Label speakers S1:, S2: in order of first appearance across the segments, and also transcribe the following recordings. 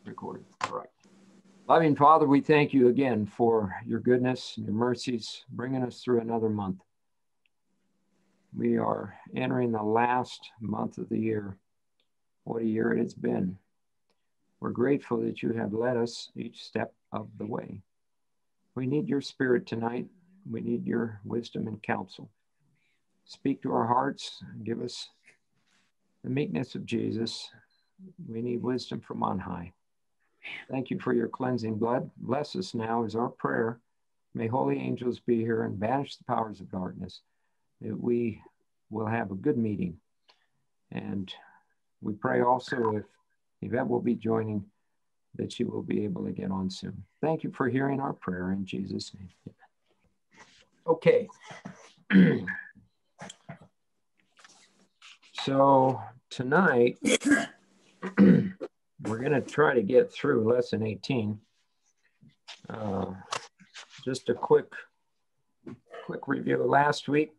S1: Recorded. All right. Loving Father, we thank you again for your goodness and your mercies, bringing us through another month. We are entering the last month of the year. What a year it has been. We're grateful that you have led us each step of the way. We need your spirit tonight. We need your wisdom and counsel. Speak to our hearts. Give us the meekness of Jesus. We need wisdom from on high. Thank you for your cleansing blood. Bless us now is our prayer. May holy angels be here and banish the powers of darkness, that we will have a good meeting. And we pray also if Yvette will be joining, that she will be able to get on soon. Thank you for hearing our prayer in Jesus' name. Okay. So tonight, we're going to try to get through lesson 18. Just a quick review. Last week,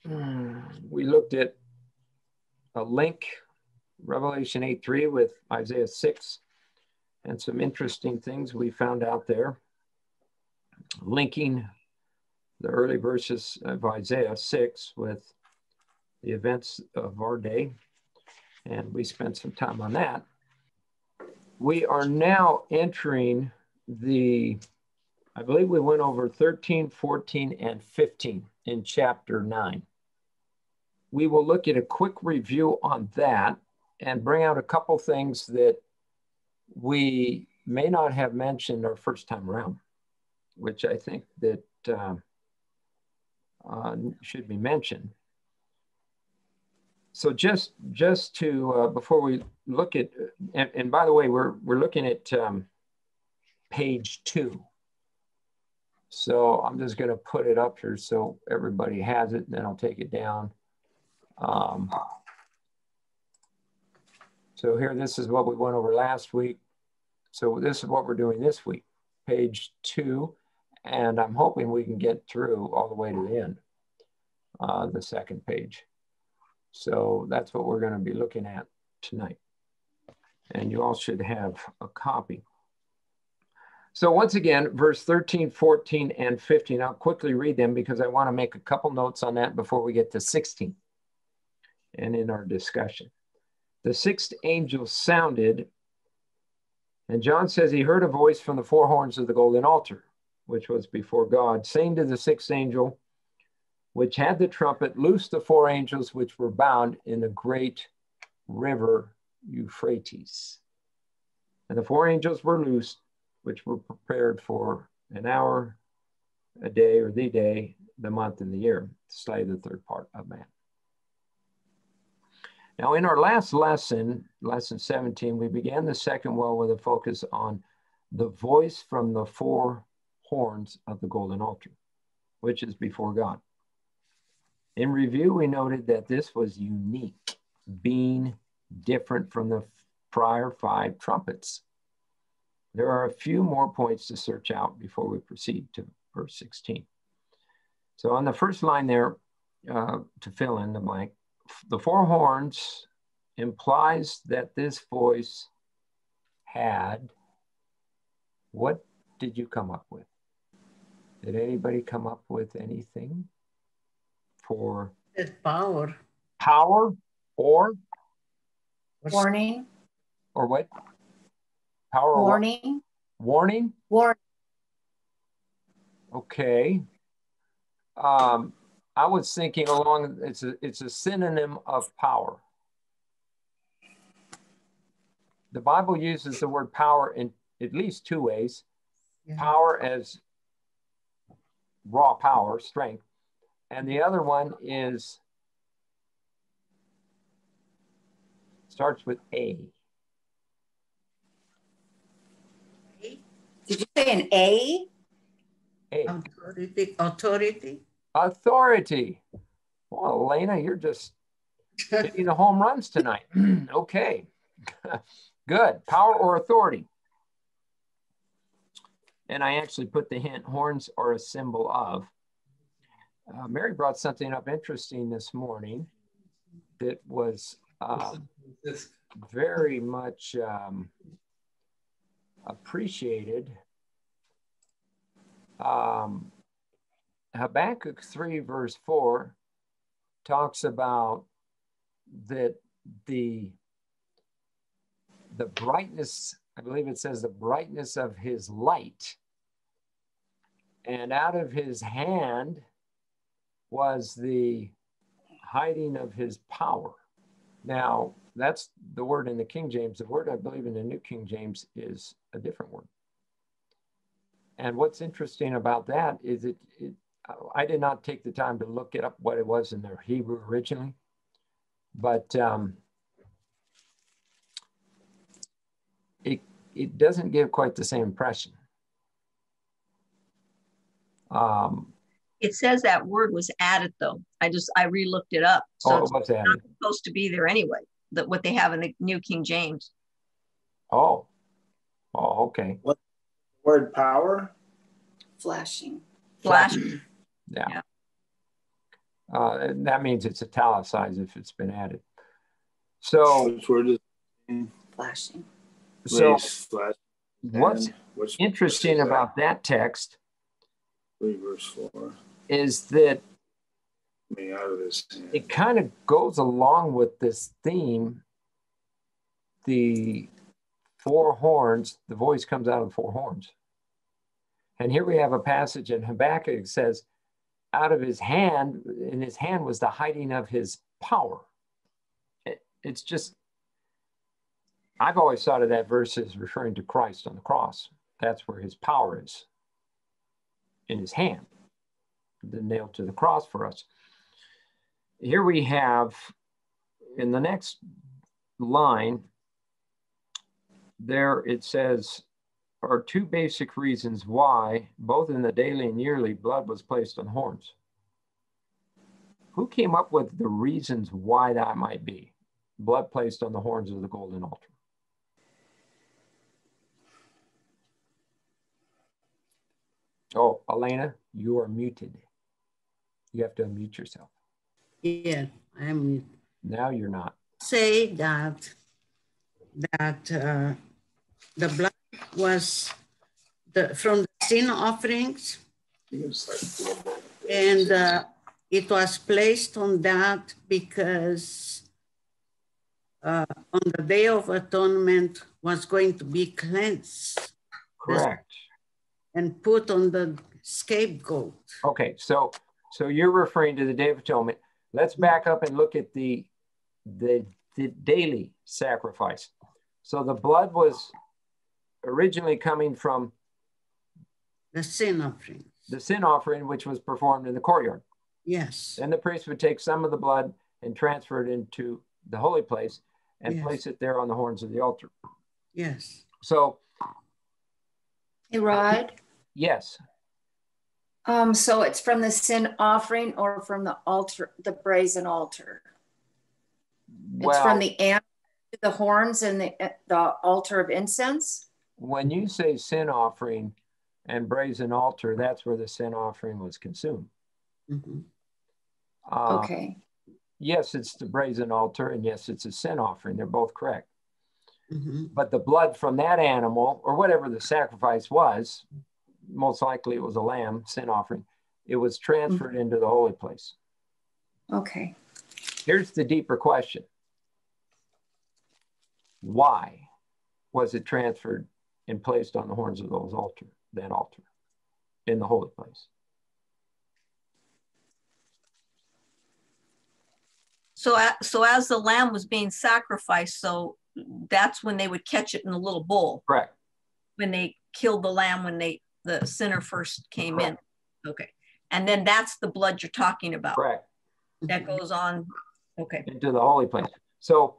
S1: we looked at a link, Revelation 8:3 with Isaiah 6, and some interesting things we found out there, linking the early verses of Isaiah 6 with the events of our day. And we spent some time on that. We are now entering I believe we went over 13, 14, and 15 in chapter 9. We will look at a quick review on that and bring out a couple things that we may not have mentioned our first time around, which I think that should be mentioned. So just to, before we look at, and by the way, we're looking at page 2. So I'm just going to put it up here so everybody has it, and then I'll take it down. So here, this is what we went over last week. So this is what we're doing this week, page 2. And I'm hoping we can get through all the way to the end, the second page. So that's what we're going to be looking at tonight. And you all should have a copy. So once again, verse 13, 14, and 15, I'll quickly read them because I want to make a couple notes on that before we get to 16 and in our discussion. The sixth angel sounded, and John says he heard a voice from the four horns of the golden altar, which was before God, saying to the sixth angel, which had the trumpet, loose the four angels which were bound in the great river Euphrates. And the four angels were loosed, which were prepared for an hour, a day, or the day, the month, and the year, to slay the third part of man. Now, in our last lesson, lesson 17, we began the second well with a focus on the voice from the four horns of the golden altar, which is before God. In review, we noted that this was unique, being different from the prior 5 trumpets. There are a few more points to search out before we proceed to verse 16. So on the first line there, to fill in the blank, the four horns implies that this voice had, what did you come up with? Did anybody come up with anything for
S2: power?
S1: Power or
S3: Warning.
S1: Or what? Power or
S3: Warning.
S1: What? Warning?
S3: Warning.
S1: Okay. I was thinking along, it's a synonym of power. The Bible uses the word power in at least 2 ways. Yeah. Power as raw power, strength. And the other one is, starts with A.
S3: Did you say an A?
S1: A.
S2: Authority.
S1: Authority. Well, Elena, you're just hitting the home runs tonight. Okay. Good. Power or authority. And I actually put the hint, horns are a symbol of. Mary brought something up interesting this morning that was very much appreciated. Habakkuk 3 verse 4 talks about that the brightness, I believe it says the brightness of his light, and out of his hand was the hiding of his power. Now, that's the word in the King James. The word I believe in the New King James is a different word. And what's interesting about that is I did not take the time to look it up what it was in their Hebrew originally, but it doesn't give quite the same impression.
S4: It says that word was added though. I re-looked it up. So
S1: it
S4: it's
S1: was
S4: not
S1: added.
S4: supposed to be there anyway, that what they have in the New King James.
S1: Oh, okay.
S5: What word power?
S3: Flashing.
S4: Flashing.
S1: Yeah. That means it's italicized if it's been added. So
S5: Which word is
S3: Flashing.
S1: So
S5: flash?
S1: what's interesting about that text
S5: 3 verse 4
S1: is that
S5: out of his hand.
S1: It kind of goes along with this theme. The 4 horns, the voice comes out of the 4 horns. And here we have a passage in Habakkuk that says, out of his hand, in his hand was the hiding of his power. It's just, I've always thought of that verse as referring to Christ on the cross. That's where his power is, in his hand, nailed to the cross for us. Here we have, in the next line, there it says, are 2 basic reasons why, both in the daily and yearly, blood was placed on horns. Who came up with the reasons why that might be? Blood placed on the horns of the golden altar. Oh, Elena, you are muted. You have to unmute yourself.
S2: Yeah, I'm.
S1: Now you're not.
S2: Say that the blood was from the sin offerings, and it was placed on that because on the Day of Atonement was going to be cleansed.
S1: Correct.
S2: And put on the scapegoat.
S1: Okay, so you're referring to the Day of Atonement. Let's back up and look at the daily sacrifice. So the blood was originally coming from
S2: the sin offering.
S1: The sin offering, which was performed in the courtyard.
S2: Yes.
S1: Then the priest would take some of the blood and transfer it into the holy place and place it there on the horns of the altar.
S2: Yes.
S1: So.
S3: Hey, Rod.
S1: Yes.
S3: So it's from the sin offering or from the altar, the brazen altar? Well, it's from the horns and the altar of incense?
S1: When you say sin offering and brazen altar, that's where the sin offering was consumed.
S2: Mm-hmm.
S3: Okay.
S1: Yes, it's the brazen altar, and yes, it's a sin offering. They're both correct.
S2: Mm-hmm.
S1: But the blood from that animal, or whatever the sacrifice was, most likely it was a lamb, sin offering, it was transferred into the holy place.
S3: Okay.
S1: Here's the deeper question. Why was it transferred and placed on the horns of that altar in the holy place?
S4: So as the lamb was being sacrificed, so that's when they would catch it in a little bowl.
S1: Correct.
S4: When they killed the lamb, when the sinner first came in. Okay. And then that's the blood you're talking about.
S1: Correct.
S4: That goes on, okay.
S1: Into the holy place. So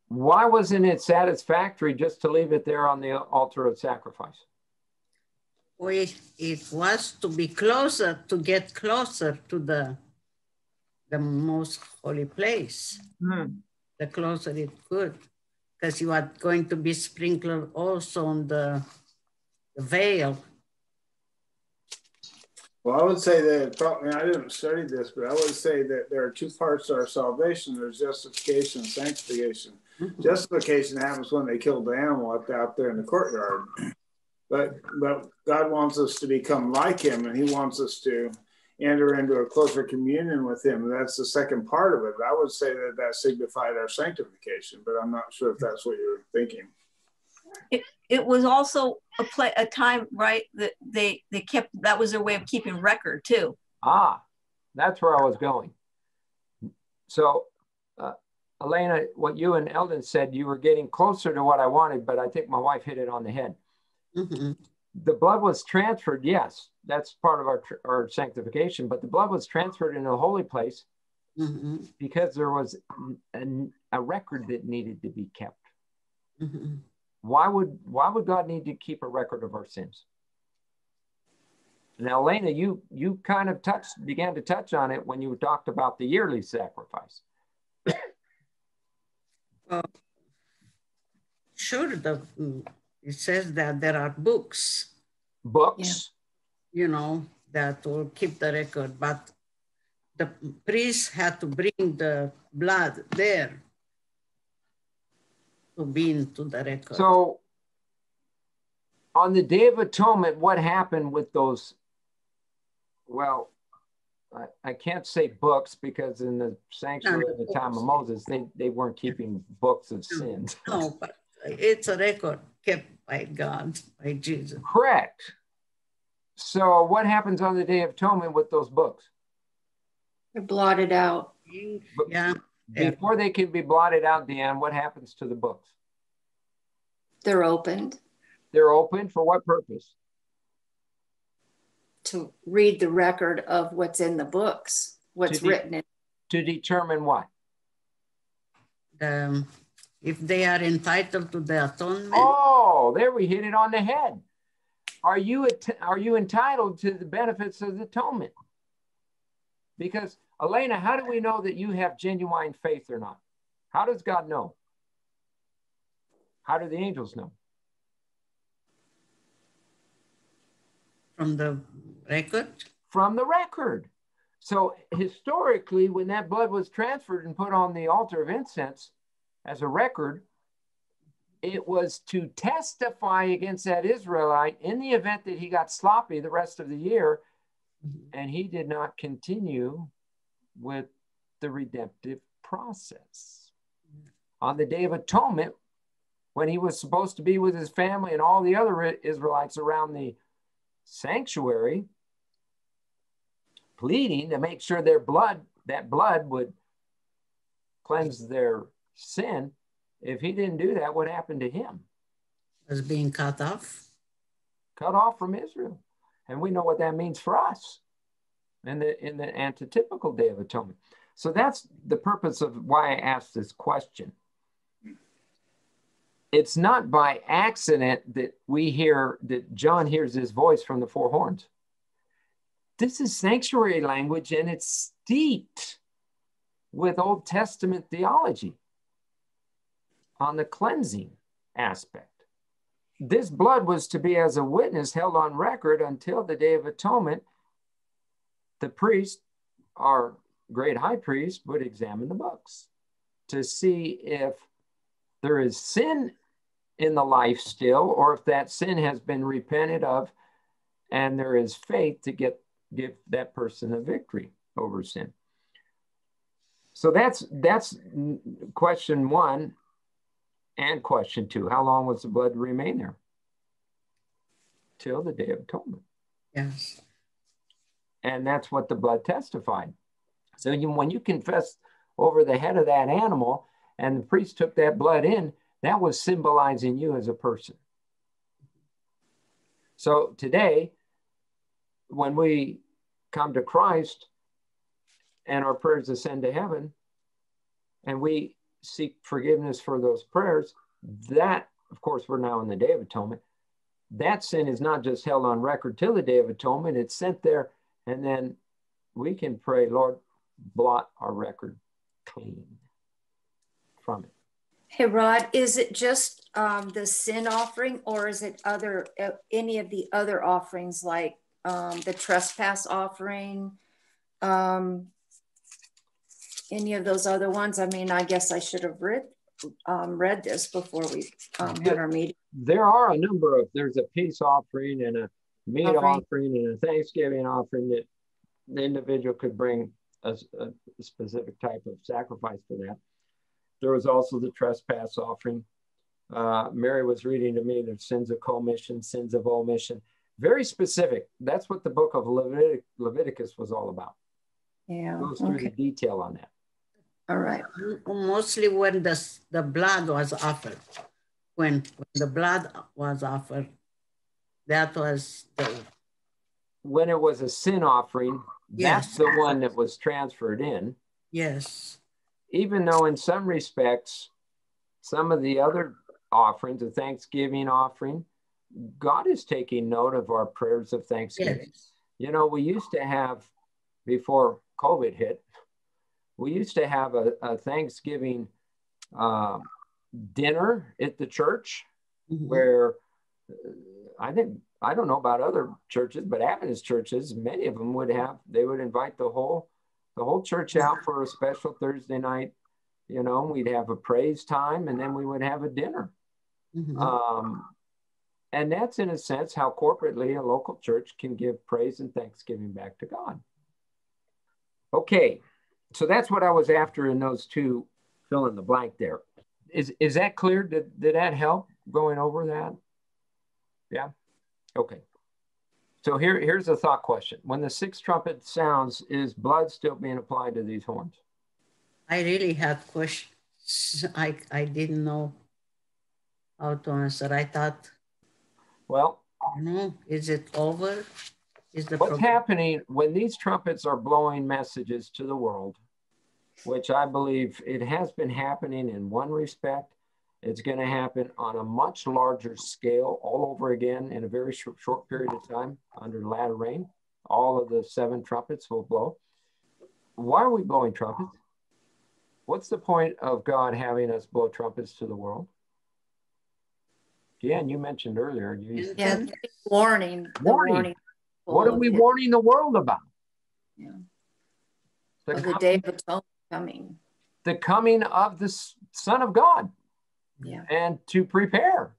S1: why wasn't it satisfactory just to leave it there on the altar of sacrifice?
S2: Well, it was to be closer, to get closer to the most holy place. The closer it could, because you are going to be sprinkled also on the veil.
S5: Well, I would say that probably, I didn't study this, but I would say that there are two parts to our salvation. There's justification and sanctification. Justification happens when they killed the animal out there in the courtyard. But God wants us to become like him, and he wants us to enter into a closer communion with him. And that's the second part of it. I would say that that signified our sanctification, but I'm not sure if that's what you're thinking.
S4: It was also a time, right, that they kept, that was their way of keeping record too.
S1: Ah, that's where I was going. So, Elena, what you and Eldon said, you were getting closer to what I wanted, but I think my wife hit it on the head.
S2: Mm-hmm.
S1: The blood was transferred, yes, that's part of our sanctification, but the blood was transferred in a holy place because there was a record that needed to be kept. Why would God need to keep a record of our sins? Now, Elena, you kind of began to touch on it when you talked about the yearly sacrifice.
S2: Sure, it says that there are books.
S1: Books?
S2: You know, that will keep the record, but the priest had to bring the blood there to be into the record.
S1: So, on the Day of Atonement, what happened with those? Well, I can't say books because in the sanctuary at the time of Moses, they weren't keeping books of sins.
S2: No, but it's a record kept by God, by Jesus.
S1: Correct. So what happens on the Day of Atonement with those books?
S3: They're blotted out.
S2: Yeah.
S1: Before they can be blotted out, Deanne, what happens to the books?
S3: They're opened.
S1: They're open for what purpose?
S3: To read the record of what's in the books, what's written in.
S1: To determine what?
S2: If they are entitled to the atonement.
S1: Oh, there we hit it on the head. Are you entitled to the benefits of the atonement? Because, Elena, how do we know that you have genuine faith or not? How does God know? How do the angels know?
S2: From the record?
S1: From the record. So historically, when that blood was transferred and put on the altar of incense as a record, it was to testify against that Israelite in the event that he got sloppy the rest of the year and he did not continue with the redemptive process. On the Day of Atonement, when he was supposed to be with his family and all the other Israelites around the sanctuary, pleading to make sure that blood would cleanse their sin. If he didn't do that, what happened to him?
S2: Was being cut off.
S1: Cut off from Israel. And we know what that means for us in the antitypical Day of Atonement. So that's the purpose of why I asked this question. It's not by accident that that John hears his voice from the four horns. This is sanctuary language and it's steeped with Old Testament theology on the cleansing aspect. This blood was to be as a witness held on record until the Day of Atonement. The priest, our great high priest, would examine the books to see if there is sin in the life still, or if that sin has been repented of and there is faith to give that person a victory over sin. So that's question one and question two. How long was the blood to remain there? Till the Day of Atonement.
S2: Yes.
S1: And that's what the blood testified. So when you confess over the head of that animal and the priest took that blood in, that was symbolizing you as a person. So today, when we come to Christ and our prayers ascend to heaven and we seek forgiveness for those prayers, that, of course, we're now in the Day of Atonement. That sin is not just held on record till the Day of Atonement, it's sent there, and then we can pray, Lord, blot our record clean from it.
S3: Hey, Rod, is it just the sin offering, or is it any of the other offerings like the trespass offering, any of those other ones. I mean, I guess I should have read this before we had our meeting.
S1: There are a number of, there's a peace offering and a meat offering and a Thanksgiving offering that the individual could bring a specific type of sacrifice for that. There was also the trespass offering. Mary was reading to me the sins of commission, sins of omission. Very specific. That's what the book of Leviticus was all about.
S3: Yeah.
S1: It goes through the detail on that.
S3: All right.
S2: Mostly when the blood was offered. When the blood was offered, that was
S1: when it was a sin offering, that's the one that was transferred in.
S2: Yes.
S1: Even though in some respects, some of the other offerings, the Thanksgiving offering, God is taking note of our prayers of thanksgiving. Yes. You know, we used to have, before COVID hit, we used to have a Thanksgiving dinner at the church, where I don't know about other churches, but Adventist churches, many of them would invite the whole church out for a special Thursday night. You know, we'd have a praise time and then we would have a dinner. And that's in a sense how corporately a local church can give praise and thanksgiving back to God. Okay, so that's what I was after in those two fill in the blank there. Is that clear? Did that help going over that? Yeah. Okay. So here's a thought question. When the sixth trumpet sounds, is blood still being applied to these horns?
S2: I really had questions. I didn't know how to answer. I thought,
S1: well,
S2: is it over?
S1: What's happening when these trumpets are blowing messages to the world, which I believe it has been happening in one respect, it's going to happen on a much larger scale all over again in a very short period of time under the latter rain. All of the 7 trumpets will blow. Why are we blowing trumpets? What's the point of God having us blow trumpets to the world? Jan, you mentioned earlier.
S3: Warning.
S1: What are we warning the world about?
S3: Yeah. The day of atonement coming.
S1: The coming of the Son of God.
S3: Yeah.
S1: And to prepare.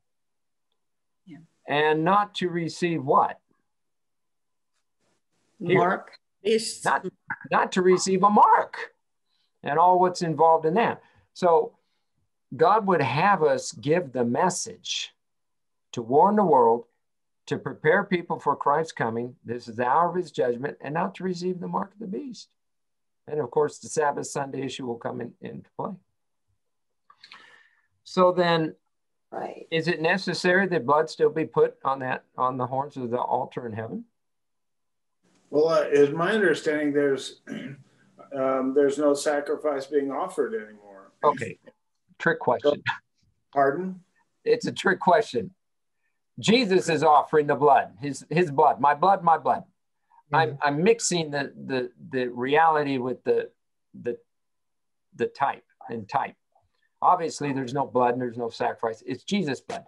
S3: Yeah.
S1: And not to receive what?
S3: Mark.
S1: Not to receive a mark. And all what's involved in that. So God would have us give the message to warn the world, to prepare people for Christ's coming. This is the hour of his judgment, and not to receive the mark of the beast. And of course, the Sabbath Sunday issue will come into play. So then, is it necessary that blood still be put on the horns of the altar in heaven?
S5: Well, it's my understanding there's no sacrifice being offered anymore.
S1: Okay, trick question.
S5: Pardon?
S1: It's a trick question. Jesus is offering the blood, his blood, my blood, my blood. Mm-hmm. I'm mixing the reality with the type and type. Obviously, there's no blood and there's no sacrifice. It's Jesus' blood.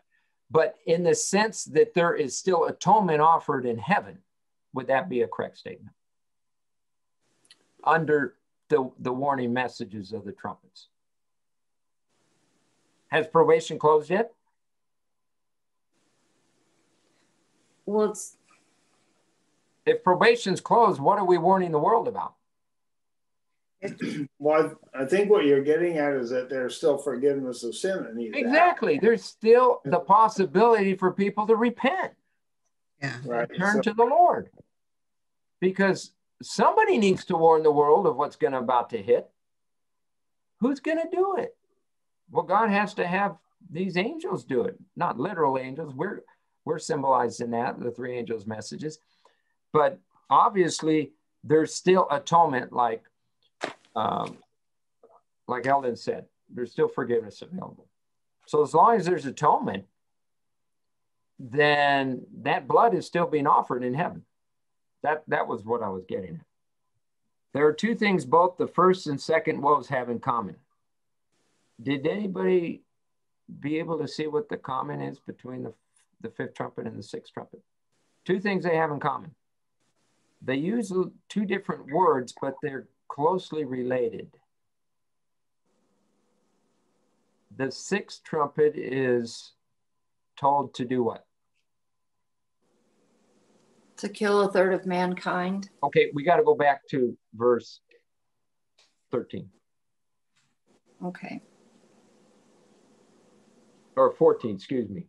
S1: But in the sense that there is still atonement offered in heaven, would that be a correct statement? Under the warning messages of the trumpets. Has probation closed yet?
S3: Well,
S1: if probation's closed, what are we warning the world about?
S5: Well, I think what you're getting at is that there's still forgiveness of sin that needs
S1: exactly. There's still the possibility for people to repent.
S2: Yeah.
S5: Right.
S1: Turn to the Lord. Because somebody needs to warn the world of what's about to hit. Who's going to do it? Well, God has to have these angels do it. Not literal angels. We're symbolized in that, the 3 angels' messages. But obviously, there's still atonement, like Eldon said. There's still forgiveness available. So as long as there's atonement, then that blood is still being offered in heaven. That was what I was getting at. There are 2 things both the first and second woes have in common. Did anybody be able to see what the common is between the 5th trumpet and the 6th trumpet? 2 things they have in common. They use two different words, but they're closely related. The sixth trumpet is told to do what?
S3: To kill a third of mankind.
S1: Okay, we got to go back to verse 13.
S3: Okay.
S1: Or 14, excuse me.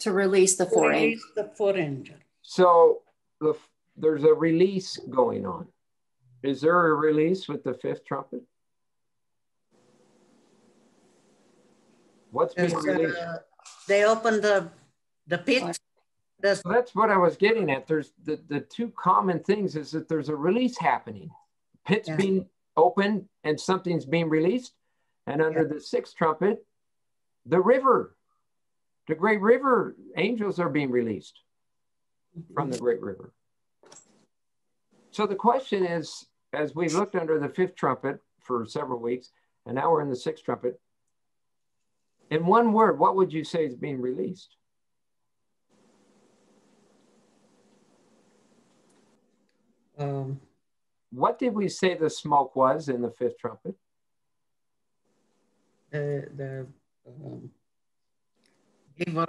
S3: To release the four angels.
S2: The four angels.
S1: So there's a release going on. Is there a release with the fifth trumpet? What's being released?
S2: They opened the pit.
S1: So that's what I was getting at. There's the two common things is that there's a release happening. Pit's being opened and something's being released. And under the sixth trumpet, the river, the great river, angels are being released from the great river. So the question is, as we've looked under the fifth trumpet for several weeks, and now we're in the sixth trumpet, in one word, what would you say is being released? What did we say the smoke was in the fifth trumpet?
S2: The evil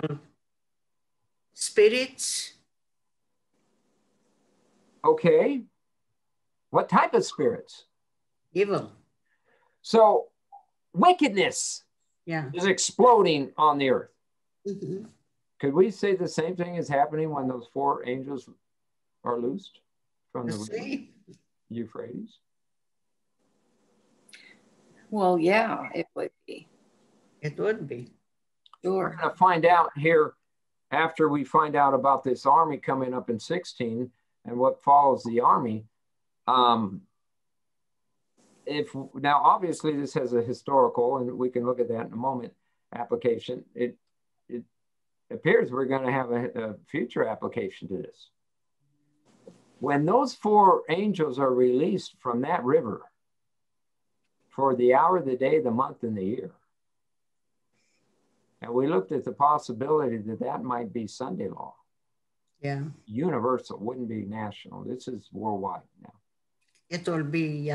S2: spirits.
S1: Okay. What type of spirits?
S2: Evil.
S1: So wickedness is exploding on the earth.
S2: Mm-hmm.
S1: Could we say the same thing is happening when those four angels are loosed from the Euphrates?
S3: Well, yeah, it would be.
S2: It would be.
S3: Sure.
S1: We're going to find out here after we find out about this army coming up in 16 and what follows the army. Now, obviously, this has a historical, and we can look at that in a moment, application. It appears we're going to have a future application to this. When those four angels are released from that river for the hour, the day, the month, and the year, and we looked at the possibility that that might be Sunday law.
S2: Yeah.
S1: Universal, wouldn't be national. This is worldwide now.
S2: It will be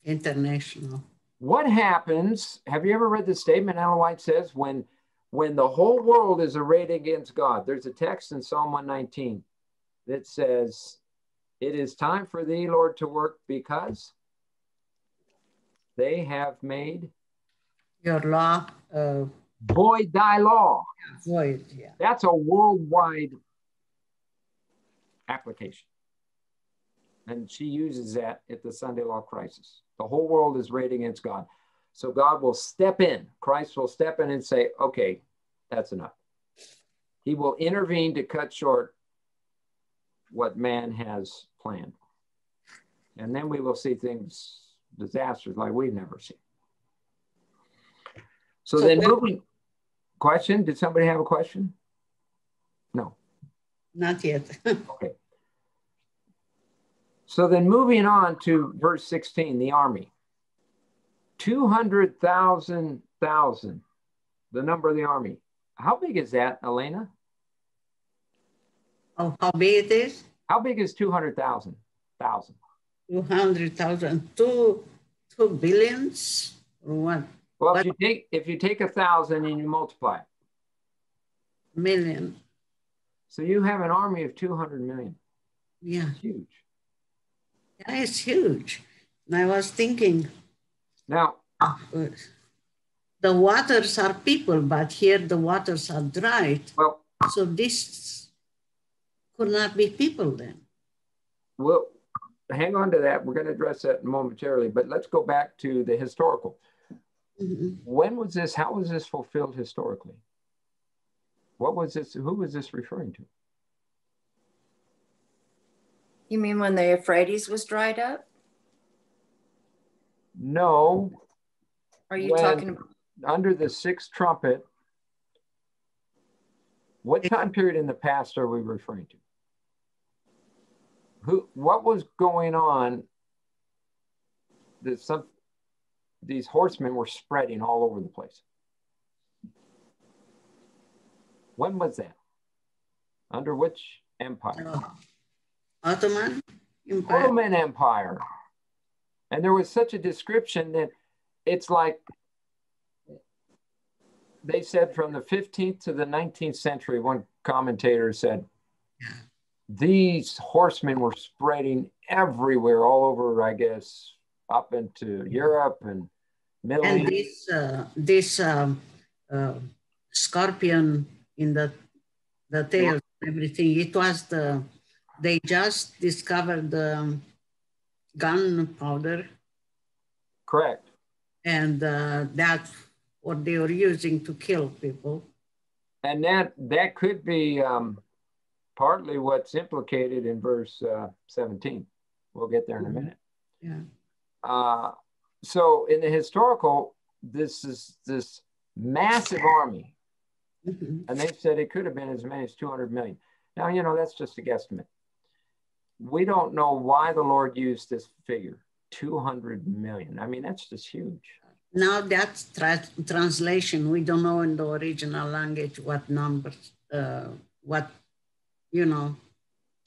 S2: international.
S1: What happens, have you ever read the statement Ellen White says, when the whole world is arrayed against God? There's a text in Psalm 119 that says, "It is time for thee, Lord, to work because they have made
S2: your law
S1: void thy law."
S2: Void, yeah.
S1: That's a worldwide application. And she uses that at the Sunday law crisis. The whole world is arrayed against God. So God will step in. Christ will step in and say, okay, that's enough. He will intervene to cut short what man has planned. And then we will see things, disasters like we've never seen. So then moving, question, did somebody have a question? No.
S2: Not yet.
S1: Okay. So then moving on to verse 16, the army. 200,000, the number of the army. How big is that, Elena?
S2: Oh, how big it is?
S1: How big is 200,000?
S2: 200,000. 2 billions or what?
S1: Well, if you take 1,000 and you multiply it.
S2: Million.
S1: So you have an army of 200 million.
S2: Yeah.
S1: That's huge.
S2: Yeah, it's huge. And I was thinking,
S1: now,
S2: the waters are people, but here the waters are dried.
S1: Well,
S2: so this could not be people then.
S1: Well, hang on to that. We're going to address that momentarily, but let's go back to the historical.
S2: Mm-hmm.
S1: When was this? How was this fulfilled historically? What was this? Who was this referring to?
S3: You mean when the Euphrates was dried up?
S1: No.
S3: Are you talking about?
S1: Under the sixth trumpet, what time period in the past are we referring to? What was going on that these horsemen were spreading all over the place? When was that? Under which empire?
S2: Ottoman Empire.
S1: Ottoman Empire. And there was such a description that it's like, they said from the 15th to the 19th century, one commentator said, these horsemen were spreading everywhere, all over, I guess, up into Europe and Middle East.
S2: And this scorpion in the tail, everything, it was they just discovered the gunpowder.
S1: Correct.
S2: And that's what they were using to kill people.
S1: And that could be partly what's implicated in verse 17. We'll get there in a minute.
S2: Yeah.
S1: So in the historical, this is this massive army. And they said it could have been as many as 200 million. Now, you know, that's just a guesstimate. We don't know why the Lord used this figure, 200 million. I mean, that's just huge.
S2: Now that's translation. We don't know in the original language what numbers, what, you know.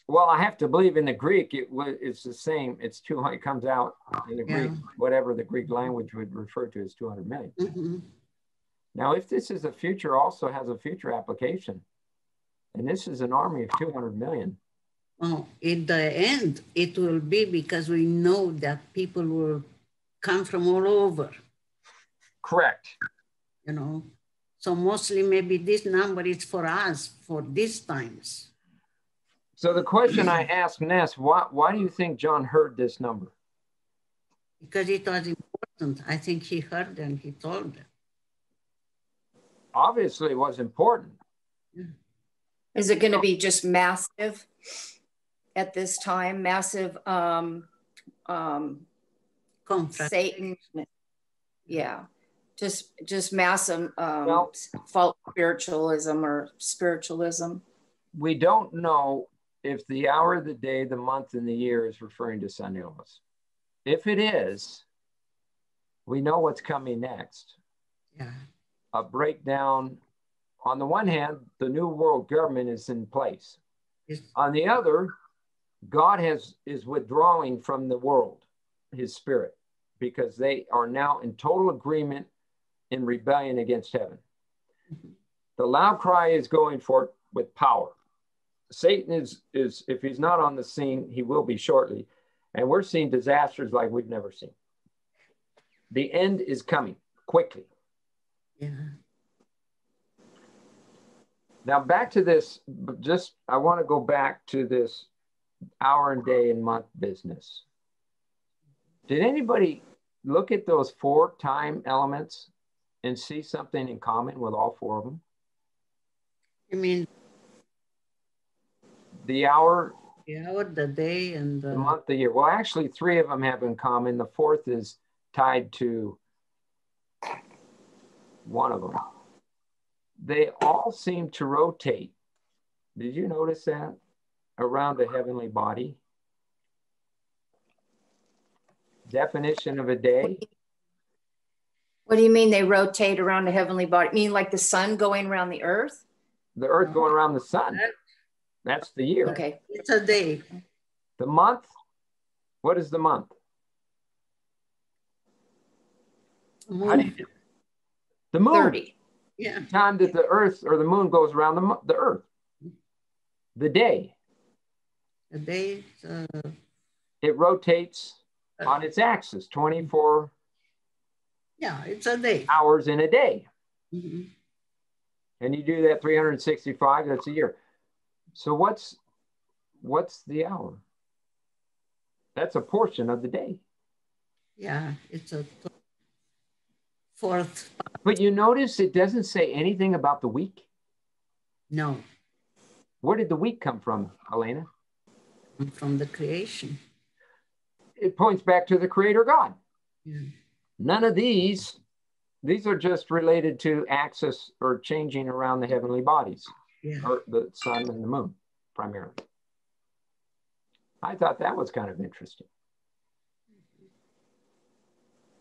S1: Well, I have to believe in the Greek, it's the same. It's 200, it comes out in the Greek, whatever the Greek language would refer to as 200 million. Now, if this is a future, also has a future application, and this is an army of 200 million.
S2: Oh, in the end, it will be because we know that people will come from all over.
S1: Correct.
S2: You know, so mostly maybe this number is for us for these times.
S1: So the question I asked Ness, why do you think John heard this number?
S2: Because it was important. I think he heard and he told them.
S1: Obviously, it was important.
S3: Is it going to be just massive at this time? Massive Satan? Yeah. Just massive false spiritualism or spiritualism.
S1: We don't know if the hour, the day, the month, and the year is referring to San Luis. If it is, we know what's coming next.
S2: Yeah.
S1: A breakdown. On the one hand, the new world government is in place.
S2: Yes.
S1: On the other, God is withdrawing from the world, his spirit, because they are now in total agreement in rebellion against heaven. The loud cry is going forth with power. Satan is if he's not on the scene, he will be shortly. And we're seeing disasters like we've never seen. The end is coming quickly.
S2: Yeah.
S1: Now back to this, I want to go back to this hour and day and month business. Did anybody look at those 4 time elements and see something in common with all 4 of them?
S2: You mean
S1: the hour,
S2: the day, and
S1: the month, the year? Well, actually 3 of them have in common. The 4th is tied to one of them. They all seem to rotate. Did you notice that? Around a heavenly body. Definition of a day.
S3: What do you mean they rotate around a heavenly body? You mean like the sun going around the earth?
S1: The earth going around the sun. That's the year.
S3: Okay.
S2: It's a day.
S1: The month. What is the month? How do you do? The moon.
S3: 30.
S2: Yeah.
S1: The time that the earth or the moon goes around the earth. The day.
S2: The day.
S1: It rotates on its axis, 24.
S2: Yeah, it's a day.
S1: Hours in a day.
S2: Mm-hmm.
S1: And you do that 365, that's a year. So what's the hour? That's a portion of the day.
S2: Yeah, it's a 4th.
S1: But you notice it doesn't say anything about the week?
S2: No.
S1: Where did the week come from, Elena?
S2: From the creation.
S1: It points back to the Creator God.
S2: Yeah.
S1: None of these are just related to axis or changing around the heavenly bodies, or the sun and the moon, primarily. I thought that was kind of interesting.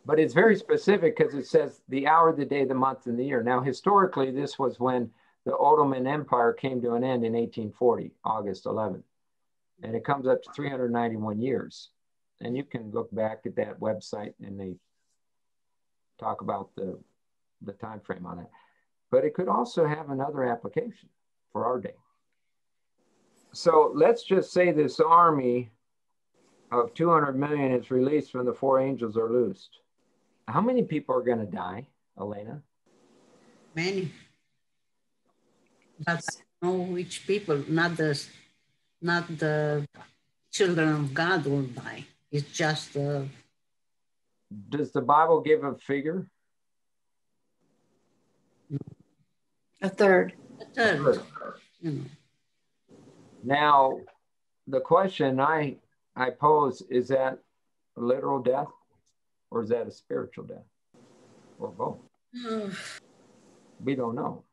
S1: But it's very specific because it says the hour, the day, the month, and the year. Now, historically, this was when the Ottoman Empire came to an end in 1840, August 11th. and it comes up to 391 years. And you can look back at that website and they talk about the time frame on it. But it could also have another application for our day. So let's just say this army of 200 million is released when the four angels are loosed. How many people are going to die, Elena?
S2: Many. But I don't know which people, not the children of God will die. It's just
S1: Does the Bible give a figure?
S3: A third.
S2: a third. You know.
S1: Now, the question I pose, is that a literal death or is that a spiritual death or both? We don't know.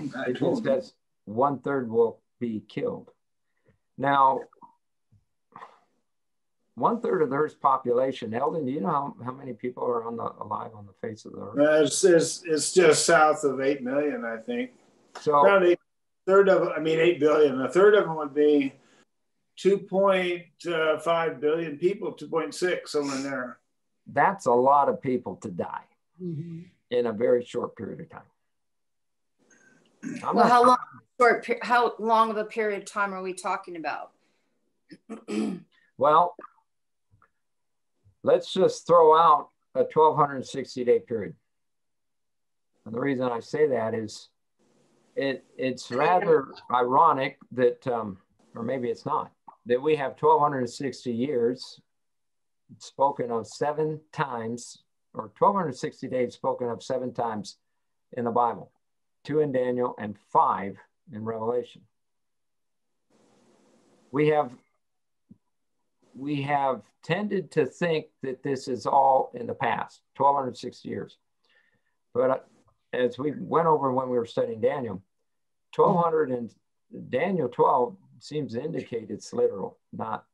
S1: It just says 1/3 will be killed. Now, 1/3 of the Earth's population, Eldon, do you know how many people are alive on the face of the Earth?
S5: It's just south of 8 million, I think.
S1: So
S5: around 8 billion. A third of them would be 2.5 billion people, 2.6, somewhere in there.
S1: That's a lot of people to die in a very short period of time.
S3: Well, how long of a period of time are we talking about?
S1: Well, let's just throw out a 1,260-day period. And the reason I say that is it's rather ironic that, or maybe it's not, that we have 1,260 years spoken of 7 times, or 1,260 days spoken of 7 times in the Bible, 2 in Daniel and 5 in Revelation. We have tended to think that this is all in the past, 1,260 years. But as we went over when we were studying Daniel, 1,200 and Daniel 12 seems to indicate it's literal, not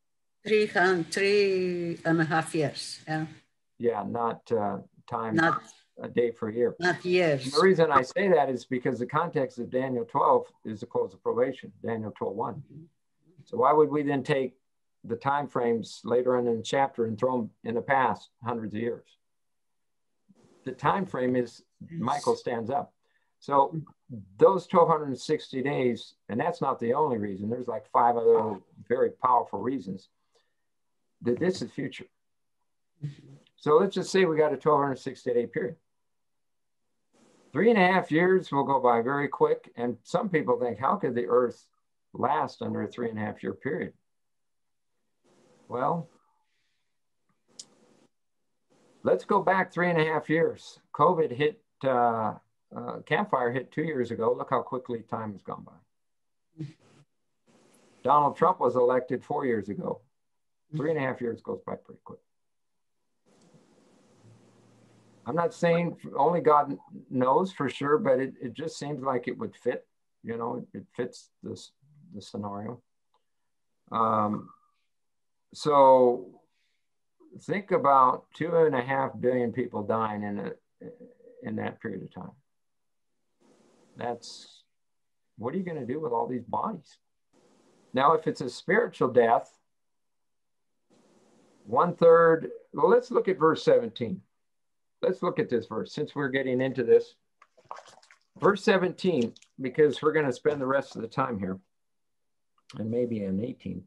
S2: 3.5 years. Yeah.
S1: Yeah, not time,
S2: not
S1: a day for a year.
S2: Not years.
S1: And the reason I say that is because the context of Daniel 12 is the close of probation, Daniel 12:1. So why would we then take the time frames later on in the chapter and throw them in the past hundreds of years? The time frame is Michael stands up. So those 1,260 days, and that's not the only reason. There's like 5 other very powerful reasons that this is future. So let's just say we got a 1,260-day period. 3.5 years will go by very quick. And some people think, how could the earth last under a 3.5-year period? Well, let's go back 3.5 years. COVID hit, Campfire hit 2 years ago. Look how quickly time has gone by. Donald Trump was elected 4 years ago. 3.5 years goes by pretty quick. I'm not saying only God knows for sure, but it just seems like it would fit. You know, it fits the scenario. So think about 2.5 billion people dying in that period of time. That's, what are you going to do with all these bodies? Now, if it's a spiritual death, 1/3, well, let's look at verse 17. Let's look at this verse since we're getting into this. Verse 17, because we're going to spend the rest of the time here, and maybe in 18.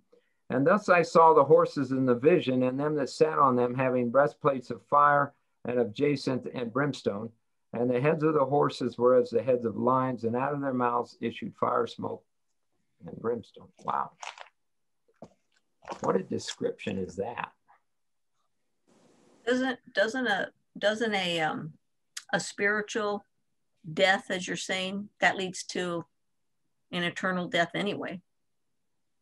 S1: And thus I saw the horses in the vision, and them that sat on them, having breastplates of fire and of jacinth and brimstone. And the heads of the horses were as the heads of lions, and out of their mouths issued fire, smoke, and brimstone. Wow. What a description is that?
S4: Doesn't a spiritual death, as you're saying, that leads to an eternal death anyway,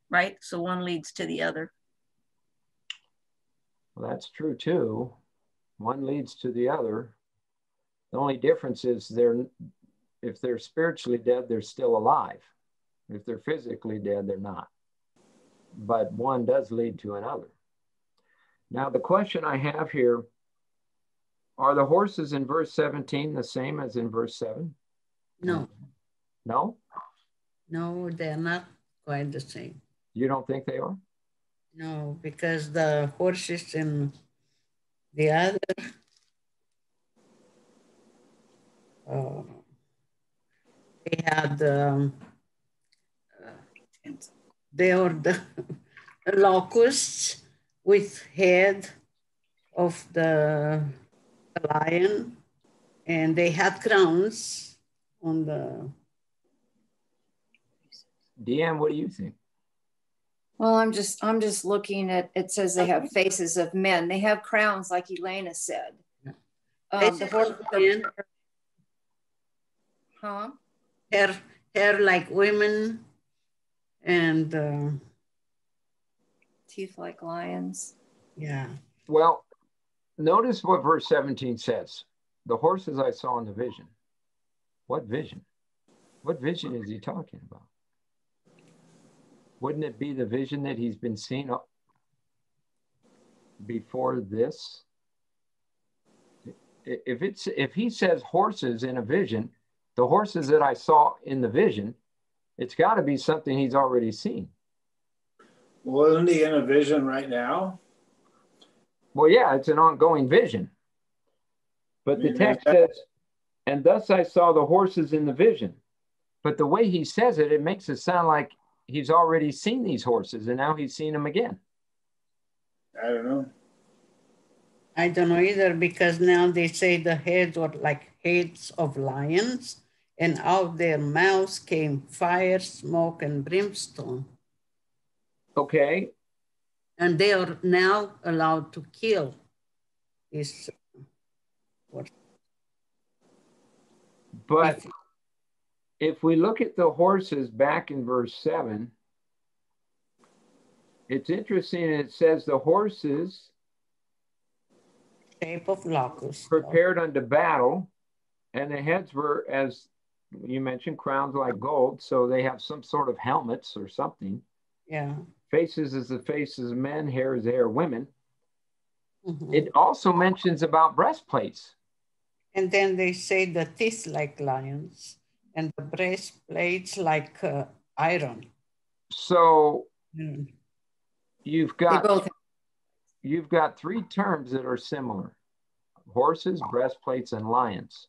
S4: right? So one leads to the other.
S1: Well, that's true too. One leads to the other. The only difference is if they're spiritually dead, they're still alive. If they're physically dead, they're not. But one does lead to another. Now, the question I have here, are the horses in verse 17 the same as in verse 7?
S2: No.
S1: No?
S2: No, they're not. quite the same.
S1: You don't think they are?
S2: No, because the horses and the other, they had, they were the locusts with head of the lion, and they had crowns on the.
S1: Deanne, what do you think?
S3: Well, I'm just looking at, it says they have faces of men. They have crowns, like Elena said. The horses are,
S2: Hair like women, and
S3: teeth like lions.
S2: Yeah.
S1: Well, notice what verse 17 says. The horses I saw in the vision. What vision? What vision is he talking about? Wouldn't it be the vision that he's been seeing before this? If he says horses in a vision, the horses that I saw in the vision, it's got to be something he's already seen.
S5: Well, isn't he in a vision right now?
S1: Well, yeah, it's an ongoing vision. But the text says, and thus I saw the horses in the vision. But the way he says it, it makes it sound like he's already seen these horses and now he's seen them again.
S5: I don't know.
S2: I don't know either, because now they say the heads were like heads of lions, and out their mouths came fire, smoke, and brimstone.
S1: Okay.
S2: And they are now allowed to kill this.
S1: But if we look at the horses back in verse 7, it's interesting. It says the horses
S2: shape of locusts
S1: prepared unto battle, and the heads were, as you mentioned, crowns like gold. So they have some sort of helmets or something.
S2: Yeah.
S1: Faces as the faces of men, hair as the hair of women. Mm-hmm. It also mentions about breastplates.
S2: And then they say the teeth like lions and the breastplates like iron.
S1: So you've got three terms that are similar: horses, breastplates, and lions.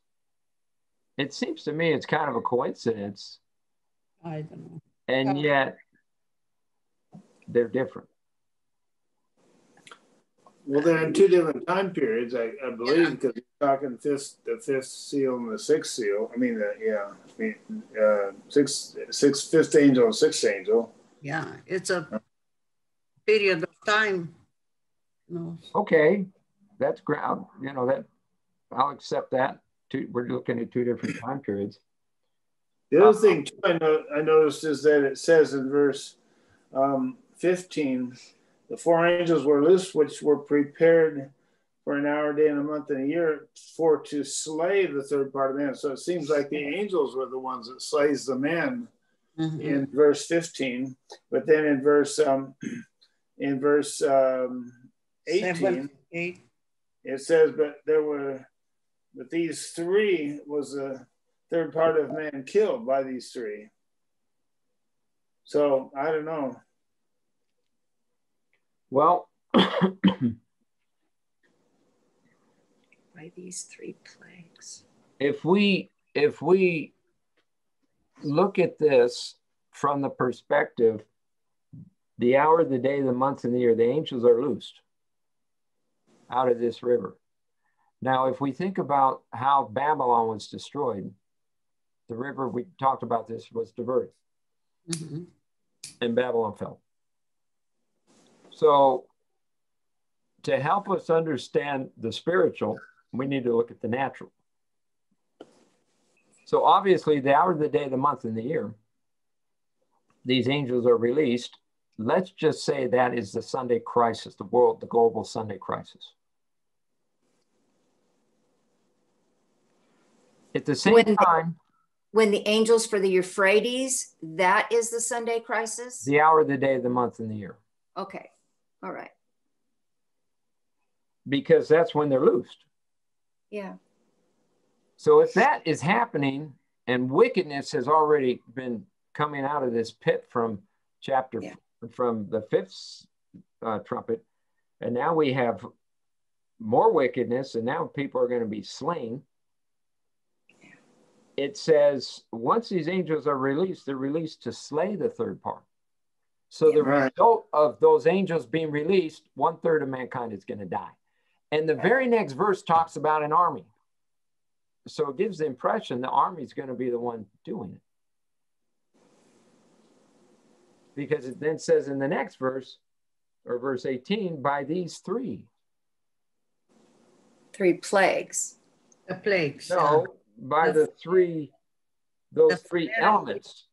S1: It seems to me it's kind of a coincidence.
S2: I don't know.
S1: And yet they're different.
S5: Well, they're in two different time periods, I believe, because you're talking the fifth seal and the sixth seal. I mean, fifth angel and sixth angel.
S2: Yeah, it's a period of time. No.
S1: Okay, that's ground. That I'll accept that. We're looking at two different time periods.
S5: The other thing too, I noticed is that it says in verse 15. The four angels were loosed, which were prepared for an hour, day, and a month, and a year, for to slay the third part of man. So it seems like the angels were the ones that slays the men in verse 15. But then in verse 18, it says, but these three was the third part of man killed by these three. So I don't know.
S1: Well,
S3: by these three plagues.
S1: If we look at this from the perspective, the hour, the day, the month, and the year, the angels are loosed out of this river. Now, if we think about how Babylon was destroyed, the river, we talked about this, was diverted, and Babylon fell. So to help us understand the spiritual, we need to look at the natural. So obviously the hour, the day, the month, and the year, these angels are released. Let's just say that is the Sunday crisis, the global Sunday crisis. At the same time,
S3: when the angels for the Euphrates, that is the Sunday crisis?
S1: The hour, the day, the month, and the year.
S3: Okay. All right.
S1: Because that's when they're loosed.
S3: Yeah.
S1: So if that is happening and wickedness has already been coming out of this pit from chapter from the fifth trumpet. And now we have more wickedness, and now people are going to be slain. It says, once these angels are released, they're released to slay the third part. So the result of those angels being released, 1/3 of mankind is going to die. And the very next verse talks about an army. So it gives the impression the army is going to be the one doing it. Because it then says in the next verse, or verse 18, by these three.
S3: 3 plagues.
S2: The plagues.
S1: No, by the three, those three elements.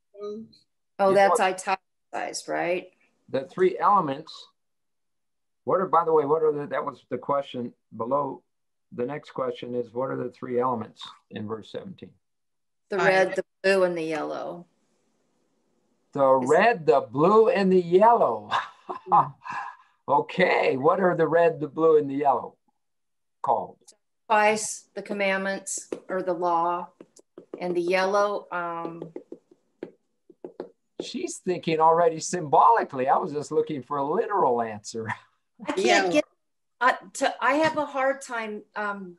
S3: Oh, that's italicized, right?
S1: The 3 elements. What are, by the way, what are the, that was the question below. The next question is, what are the 3 elements in verse 17?
S3: The red, the blue, and the yellow.
S1: The red, the blue, and the yellow. Okay, what are the red, the blue, and the yellow called?
S3: Sacrifice, the commandments, or the law, and the yellow.
S1: She's thinking already symbolically. I was just looking for a literal answer.
S3: I can't get. I have a hard time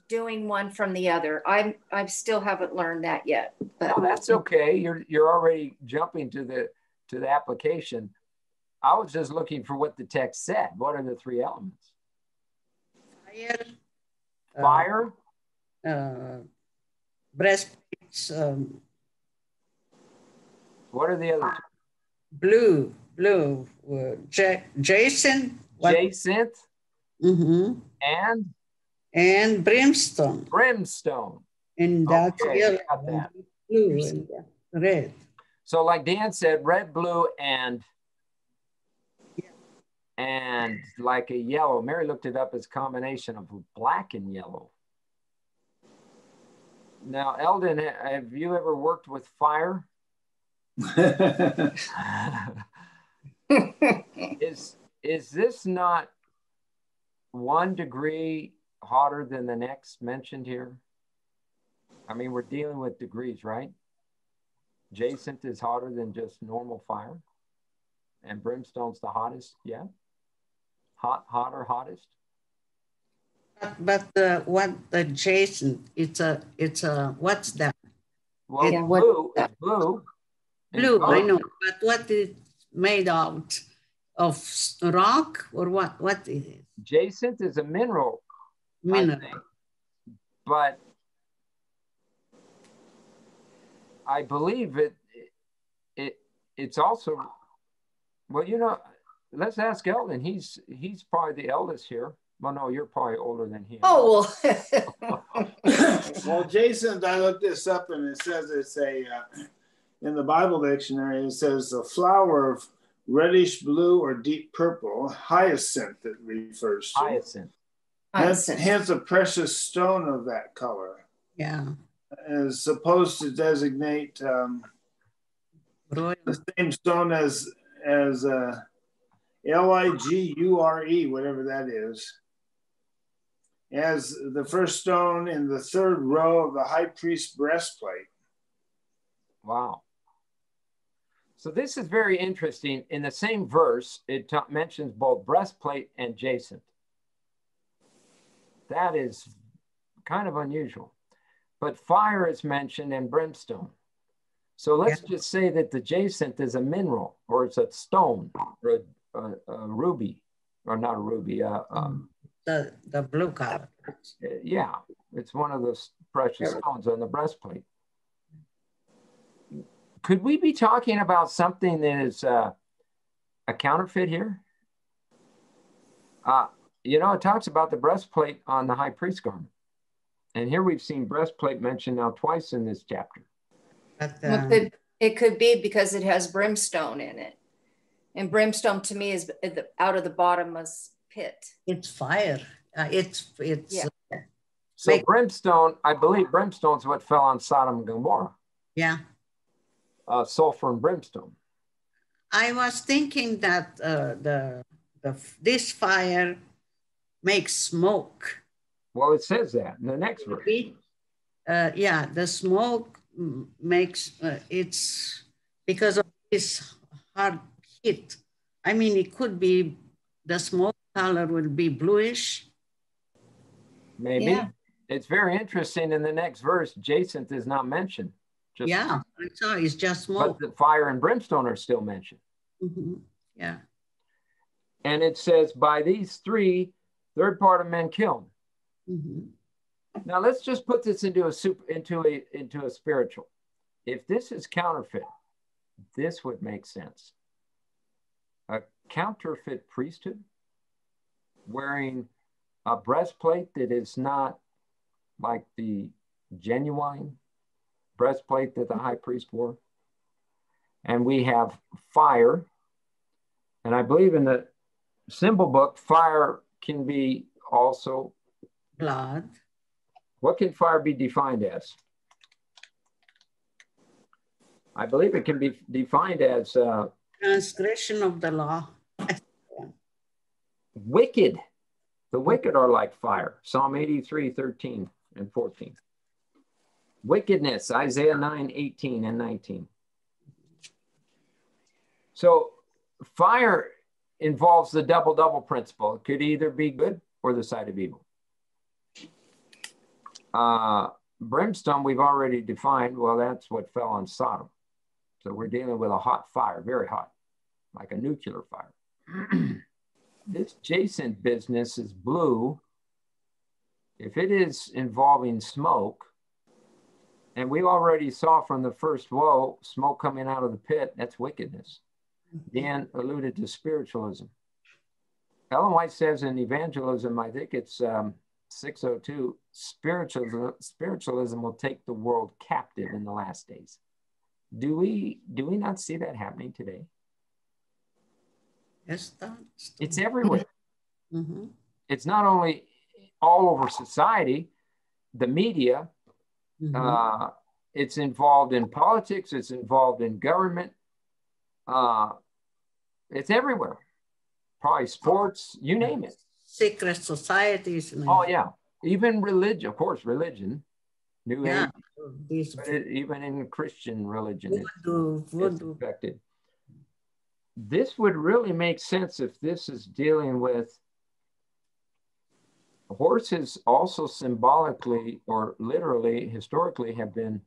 S3: doing one from the other. I still haven't learned that yet. But
S1: no, that's okay. You're already jumping to the application. I was just looking for what the text said. What are the 3 elements?
S2: Fire.
S1: Fire.
S2: Breastplates.
S1: What are the other
S2: 2? Blue. Jason.
S1: Jacinth.
S2: Mm-hmm. And brimstone.
S1: Brimstone.
S2: And that's yellow,
S1: that.
S2: Blue, and red.
S1: So like Dan said, red, blue, and like a yellow. Mary looked it up as a combination of black and yellow. Now, Eldon, have you ever worked with fire? Is this not 1 degree hotter than the next mentioned here? I mean, we're dealing with degrees, right? Jacinth is hotter than just normal fire. And brimstone's the hottest, yeah? Hotter, hottest?
S2: But what the Jason, it's a what's that?
S1: Well, yeah, blue, it's blue.
S2: Blue, I know, but what is made out of rock or what? What is it?
S1: Jacinth is a mineral.
S2: Mineral.
S1: But I believe it's also, well, you know, let's ask Eldon. He's probably the eldest here. Well, no, you're probably older than he is.
S3: Oh,
S5: well. Well, Jason, I looked this up and it says it's a, in the Bible dictionary, it says a flower of reddish blue or deep purple, hyacinth it refers to.
S1: Hyacinth.
S5: Hence a precious stone of that color.
S2: Yeah.
S5: Is supposed to designate the same stone as Ligure, whatever that is, as the first stone in the 3rd row of the high priest's breastplate.
S1: Wow. So this is very interesting. In the same verse, it mentions both breastplate and jacinth. That is kind of unusual. But fire is mentioned and brimstone. So let's just say that the jacinth is a mineral, or it's a stone, or a ruby, or not a ruby.
S2: The blue color.
S1: Yeah, it's one of those precious stones on the breastplate. Could we be talking about something that is a counterfeit here? You know, it talks about the breastplate on the high priest's garment. And here we've seen breastplate mentioned now twice in this chapter.
S2: But,
S3: it could be because it has brimstone in it. And brimstone to me is out of the bottomless pit.
S2: It's fire. It's
S1: So brimstone, I believe brimstone's what fell on Sodom and Gomorrah.
S2: Yeah.
S1: Sulfur and brimstone.
S2: I was thinking that this fire makes smoke.
S1: Well, it says that in the next verse.
S2: Yeah, the smoke makes it's because of this hard heat. I mean, it could be the smoke color would be bluish.
S1: Maybe. Yeah. It's very interesting. In the next verse, Jacinth is not mentioned.
S2: Yeah, I saw it's just smoke.
S1: But the fire and brimstone are still mentioned.
S2: Mm-hmm. Yeah.
S1: And it says, by these three, third part of men killed.
S2: Mm-hmm.
S1: Now let's just put this into a spiritual. If this is counterfeit, this would make sense. A counterfeit priesthood wearing a breastplate that is not like the genuine breastplate that the high priest wore. And we have fire. And I believe in the symbol book, fire can be also
S2: blood.
S1: What can fire be defined as? I believe it can be defined as
S2: transgression of the law.
S1: Wicked. The wicked are like fire. Psalm 83, 13 and 14. Wickedness, Isaiah 9, 18 and 19. So fire involves the double-double principle. It could either be good or the side of evil. Brimstone, we've already defined. Well, that's what fell on Sodom. So we're dealing with a hot fire, very hot, like a nuclear fire. This Jacinth business is blue. If it is involving smoke, and we already saw from the first woe, smoke coming out of the pit, that's wickedness. Dan alluded to spiritualism. Ellen White says in Evangelism, I think it's 602, spiritualism will take the world captive in the last days. Do we not see that happening today?
S2: Yes,
S1: it's everywhere.
S2: Mm-hmm.
S1: It's not only all over society, the media,
S2: mm-hmm.
S1: It's involved in politics, it's involved in government, it's everywhere. Probably sports, you name it.
S2: Secret societies.
S1: Oh yeah, even religion, of course, religion, New Age, but even in Christian religion, it's affected. This would really make sense if this is dealing with horses. Also symbolically or literally, historically, have been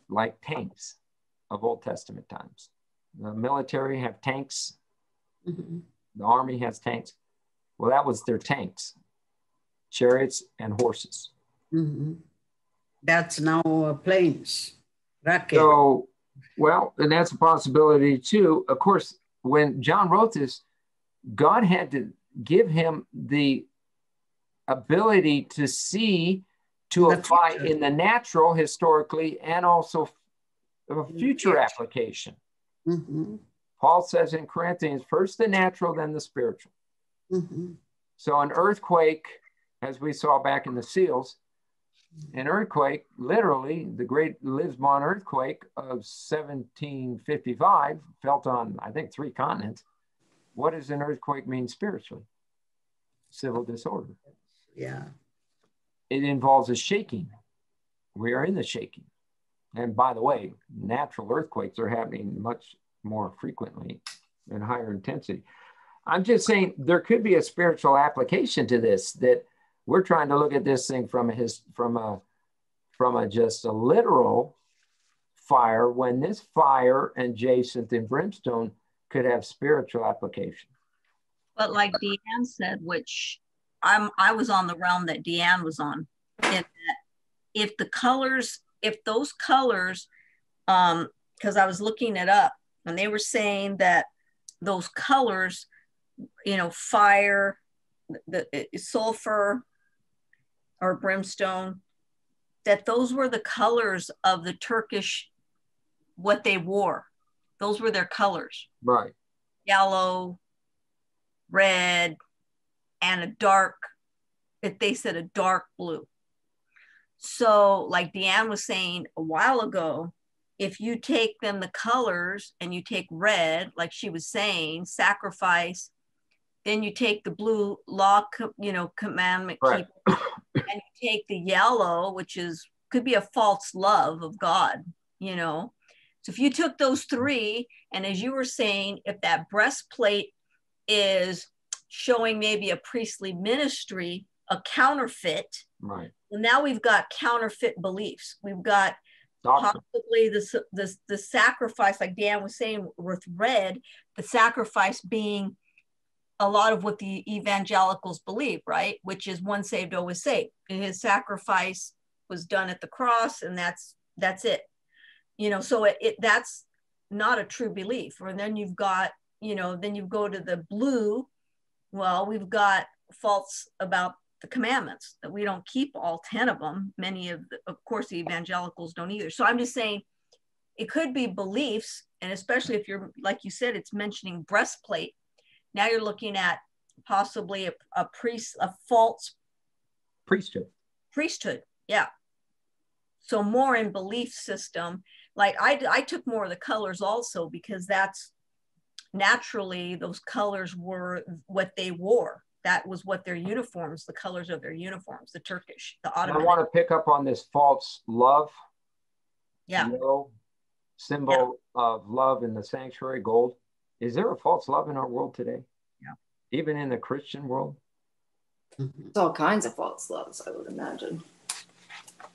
S1: like tanks of Old Testament times. The military have tanks.
S2: Mm-hmm.
S1: The army has tanks. Well, that was their tanks, chariots and horses.
S2: Mm-hmm. That's now planes, rockets.
S1: So, well, and that's a possibility too. Of course, when John wrote this, God had to give him the ability to see, to apply in the natural historically and also a future application.
S2: Mm-hmm.
S1: Paul says in Corinthians, first the natural, then the spiritual.
S2: Mm-hmm. So
S1: an earthquake, as we saw back in the seals, an earthquake, literally the great Lisbon earthquake of 1755, felt on, I think, 3 continents. What does an earthquake mean spiritually? Civil disorder.
S2: Yeah.
S1: It involves a shaking. We are in the shaking. And by the way, natural earthquakes are happening much more frequently and higher intensity. I'm just saying there could be a spiritual application to this, that we're trying to look at this thing from a just a literal fire, when this fire and Jacinth and brimstone could have spiritual application.
S4: But like Deanne said, which I was on the realm that Deanne was on, and that if those colors, because I was looking it up, and they were saying that those colors, fire, the sulfur or brimstone, that those were the colors of the Turkish, what they wore. Those were their colors.
S1: Right.
S4: Yellow, red, and a dark, they said a dark blue. So like Deanne was saying a while ago, if you take them the colors and you take red, like she was saying, sacrifice, then you take the blue law, commandment
S1: right.
S4: keeper, and you take the yellow, which could be a false love of God, So if you took those three, and as you were saying, if that breastplate is showing maybe a priestly ministry, a counterfeit,
S1: right?
S4: Well, now we've got counterfeit beliefs. We've got possibly the sacrifice, like Dan was saying with red, the sacrifice being a lot of what the evangelicals believe, right? Which is once saved, always saved. His sacrifice was done at the cross, and that's it. You know, so that's not a true belief. Or then you've got, you know, then you go to the blue. Well, we've got false about the commandments, that we don't keep all 10 of them. Many of course, the evangelicals don't either. So I'm just saying it could be beliefs. And especially if you're, like you said, it's mentioning breastplate. Now you're looking at possibly a false priesthood. Yeah. So more in belief system. Like I took more of the colors also, because that's naturally those colors were what they wore. That was what their uniforms, the colors of their uniforms, the Turkish, the Ottoman.
S1: I want to pick up on this false love.
S4: Yeah.
S1: Yellow symbol of love in the sanctuary, gold. Is there a false love in our world today?
S4: Yeah.
S1: Even in the Christian world?
S3: There's all kinds of false loves, I would imagine.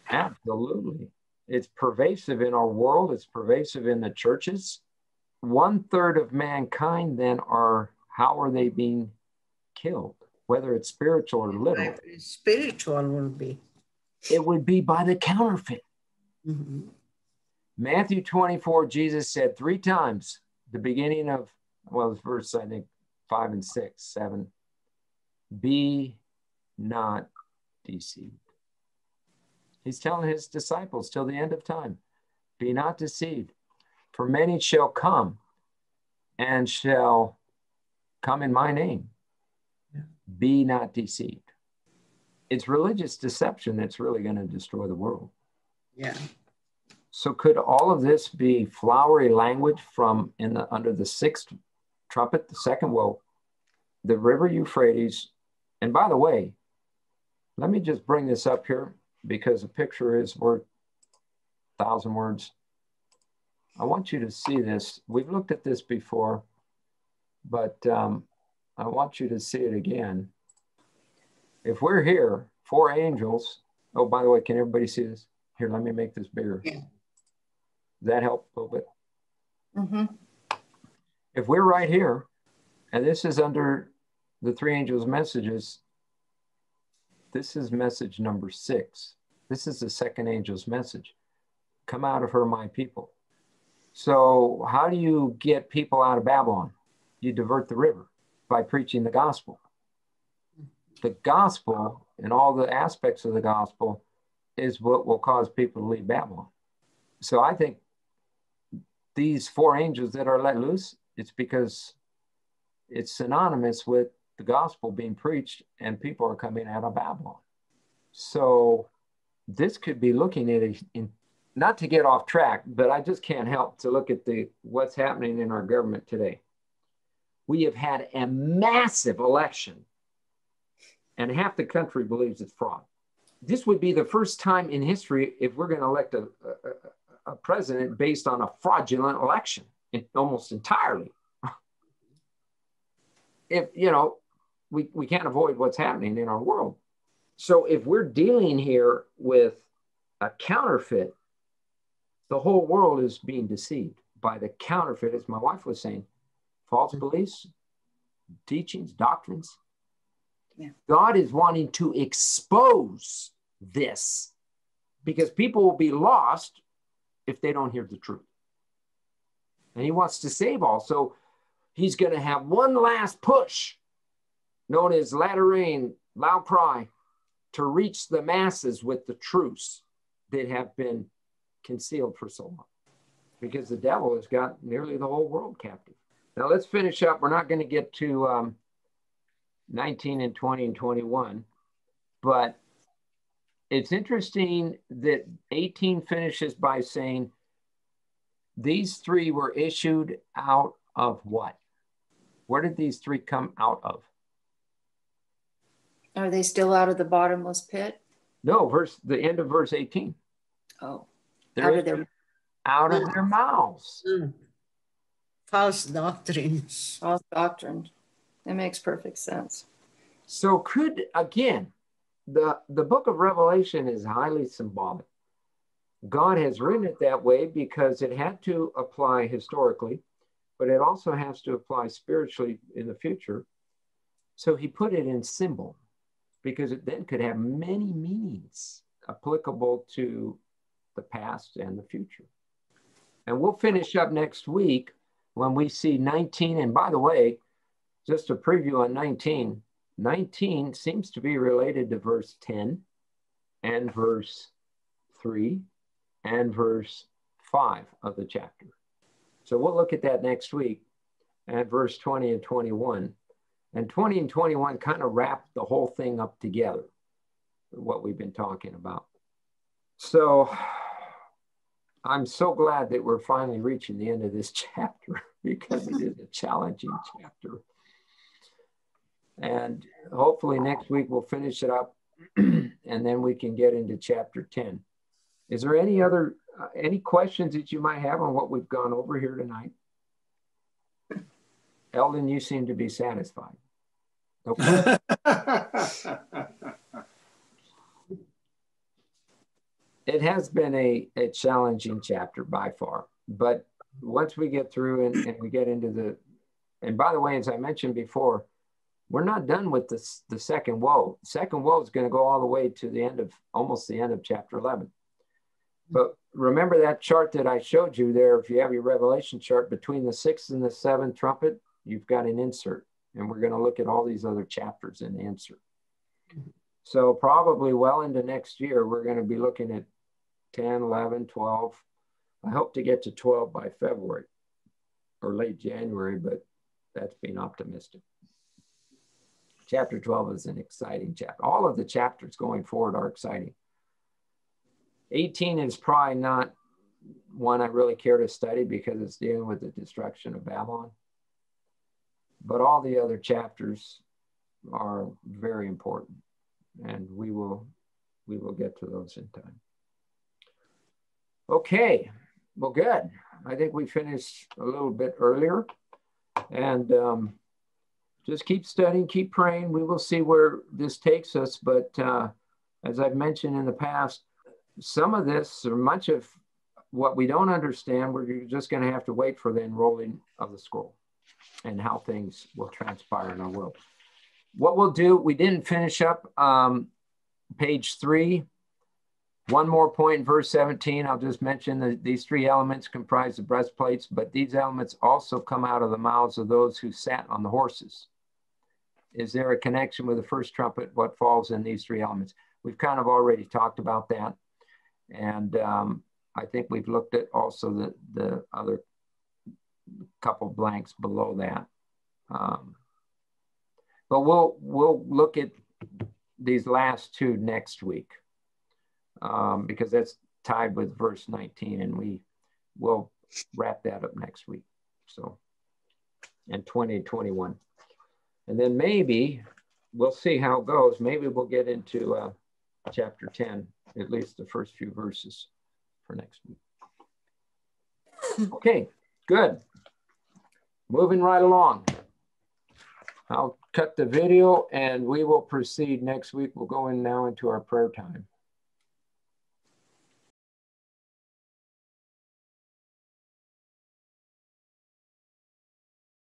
S1: Absolutely. It's pervasive in our world. It's pervasive in the churches. 1/3 of mankind then how are they being killed? Whether it's spiritual or literal.
S2: Spiritual would be.
S1: It would be by the counterfeit.
S2: Mm-hmm.
S1: Matthew 24, Jesus said 3 times, the beginning of, well, it's verse, I think, 5 and 6, 7. Be not deceived. He's telling his disciples till the end of time, be not deceived. For many shall come and shall come in my name. Yeah. Be not deceived. It's religious deception that's really going to destroy the world.
S2: Yeah.
S1: So could all of this be flowery language from under the 6th trumpet, the second woe, the river Euphrates? And by the way, let me just bring this up here, because a picture is worth 1,000 words. I want you to see this. We've looked at this before, but I want you to see it again. If we're here, 4 angels. Oh, by the way, can everybody see this? Here, let me make this bigger.
S2: Yeah.
S1: Does that help a little bit?
S3: Mm-hmm.
S1: If we're right here, and this is under the 3 angels' messages, this is message number 6. This is the 2nd angel's message. Come out of her, my people. So how do you get people out of Babylon? You divert the river by preaching the gospel. The gospel and all the aspects of the gospel is what will cause people to leave Babylon. So I think these 4 angels that are let loose, it's because it's synonymous with the gospel being preached and people are coming out of Babylon. So this could be looking at not to get off track, but I just can't help to look at what's happening in our government today. We have had a massive election, and half the country believes it's fraud. This would be the first time in history if we're going to elect a president based on a fraudulent election, almost entirely. If, you know, we can't avoid what's happening in our world. So if we're dealing here with a counterfeit, the whole world is being deceived by the counterfeit, as my wife was saying, false beliefs, teachings, doctrines. Yeah. God is wanting to expose this because people will be lost if they don't hear the truth. And he wants to save all. So he's going to have one last push, known as latter rain, loud cry, to reach the masses with the truths that have been concealed for so long, because the devil has got nearly the whole world captive. Now let's finish up. We're not going to get to 19 and 20 and 21, but it's interesting that 18 finishes by saying these 3 were issued out of what? Where did these 3 come out of?
S3: Are they still out of the bottomless pit?
S1: No, the end of verse 18.
S3: Oh,
S1: Out of their out of their mouths.
S2: False doctrines.
S3: False doctrine. It makes perfect sense.
S1: So could, again, the book of Revelation is highly symbolic. God has written it that way because it had to apply historically, but it also has to apply spiritually in the future. So he put it in symbol because it then could have many meanings applicable to the past and the future. And we'll finish up next week when we see 19. And by the way, just a preview on 19. 19 seems to be related to verse 10 and verse 3 and verse 5 of the chapter. So we'll look at that next week at verse 20 and 21. And 20 and 21 kind of wrap the whole thing up together, what we've been talking about. So I'm so glad that we're finally reaching the end of this chapter because it is a challenging chapter. And hopefully next week we'll finish it up and then we can get into chapter 10. Is there any questions that you might have on what we've gone over here tonight? Eldon, you seem to be satisfied. Okay. It has been a challenging chapter by far, but once we get through and we get into and by the way, as I mentioned before, we're not done with the second woe. Second woe is going to go all the way to almost the end of chapter 11. But remember that chart that I showed you there, if you have your Revelation chart, between the 6th and the 7th trumpet, you've got an insert. And we're going to look at all these other chapters in the insert. So probably well into next year, we're going to be looking at 10, 11, 12. I hope to get to 12 by February or late January, but that's being optimistic. Chapter 12 is an exciting chapter. All of the chapters going forward are exciting. 18 is probably not one I really care to study because it's dealing with the destruction of Babylon. But all the other chapters are very important, and we will get to those in time. Okay, well, good. I think we finished a little bit earlier, and just keep studying, keep praying. We will see where this takes us, but as I've mentioned in the past, some of this, or much of what we don't understand, we're just going to have to wait for the unrolling of the scroll and how things will transpire in our world. What we'll do, we didn't finish up page 3. One more point in verse 17. I'll just mention that these 3 elements comprise the breastplates, but these elements also come out of the mouths of those who sat on the horses. Is there a connection with the first trumpet? What falls in these 3 elements? We've kind of already talked about that. And I think we've looked at also the other couple blanks below that. But we'll look at these last 2 next week because that's tied with verse 19, and we'll wrap that up next week. So, and 20 and 21. And then maybe we'll see how it goes. Maybe we'll get into chapter 10, at least the first few verses for next week. Okay, good. Moving right along. I'll cut the video and we will proceed next week. We'll go in now into our prayer time.